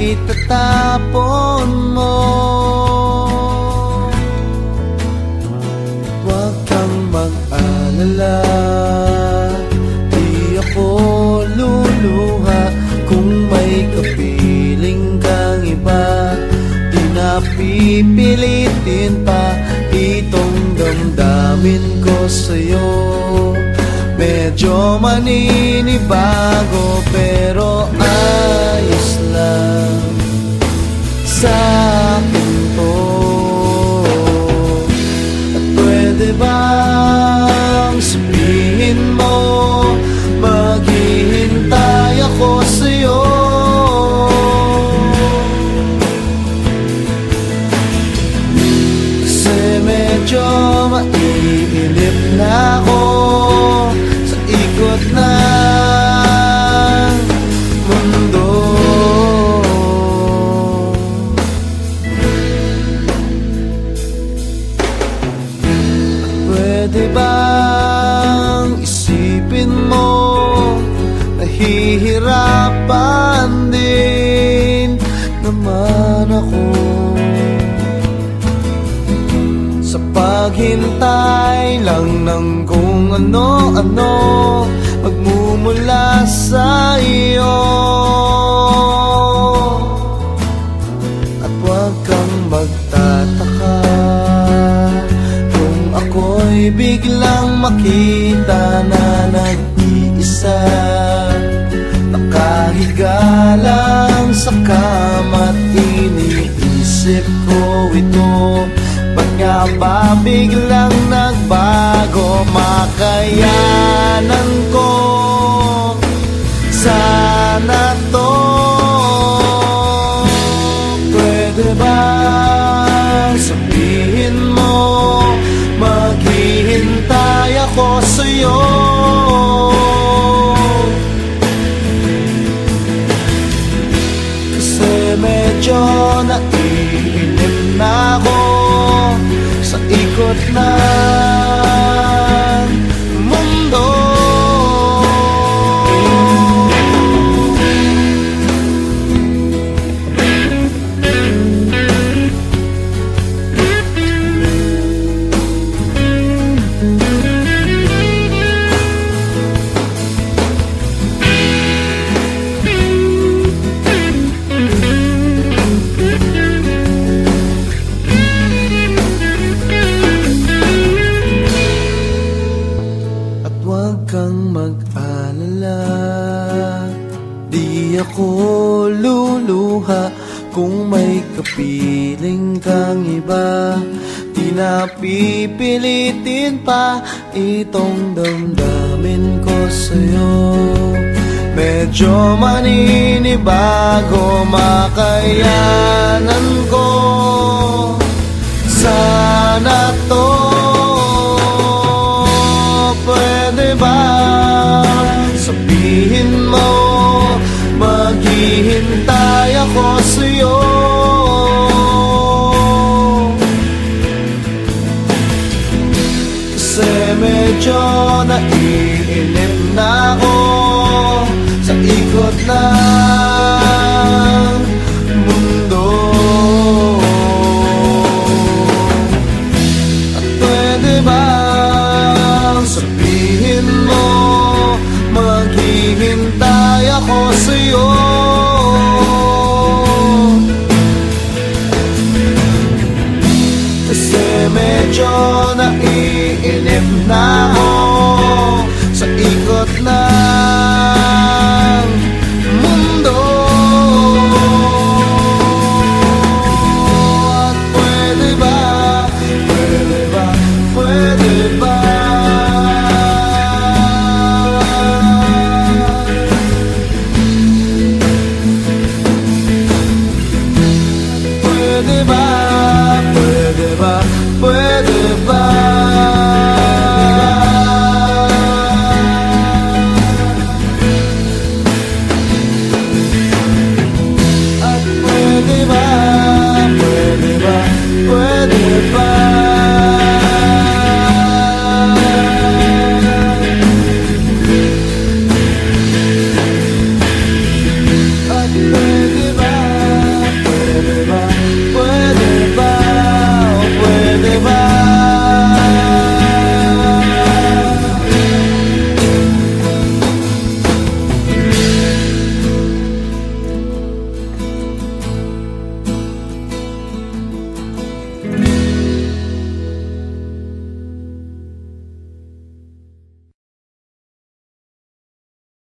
itatapon mo. Huwag kang mag-alala, di ako luluha. Kung may kapiling kang iba, di na pipilitin pa itong damdamin ko sa'yo. Medyo maninibago pero ayos lang sa akin to. At pwede bang sabihin mo, maghihintay ako sa'yo. Kasi medyo maiinip na ako sa ikot ng mundo. Pwede bang isipin mo, nahihirapan din naman ako sa paghintay lang ng kung ano-ano magmumula sa iyo. At huwag kang magtataka kung ako'y biglang makita na nag-iisa, nakahiga lang sa kama't iniisip ko ito. Ba't nga ba biglang nagbago? Makayanan ko sana to. Pwede ba sabihin mo, maghihintay ako sa'yo. Kasi medyo naiinip na ako sa ikot ng mundo. Huwag kang mag-alala, di ako luluha. Kung may kapiling kang iba, di na pipilitin pa itong damdamin ko sa'yo. Medyo maninibago, makayanan ko sana to. Pwede ba sabihin mo, maghihintay ako sa'yo. Kasi medyo naiinip na ako sa ikot na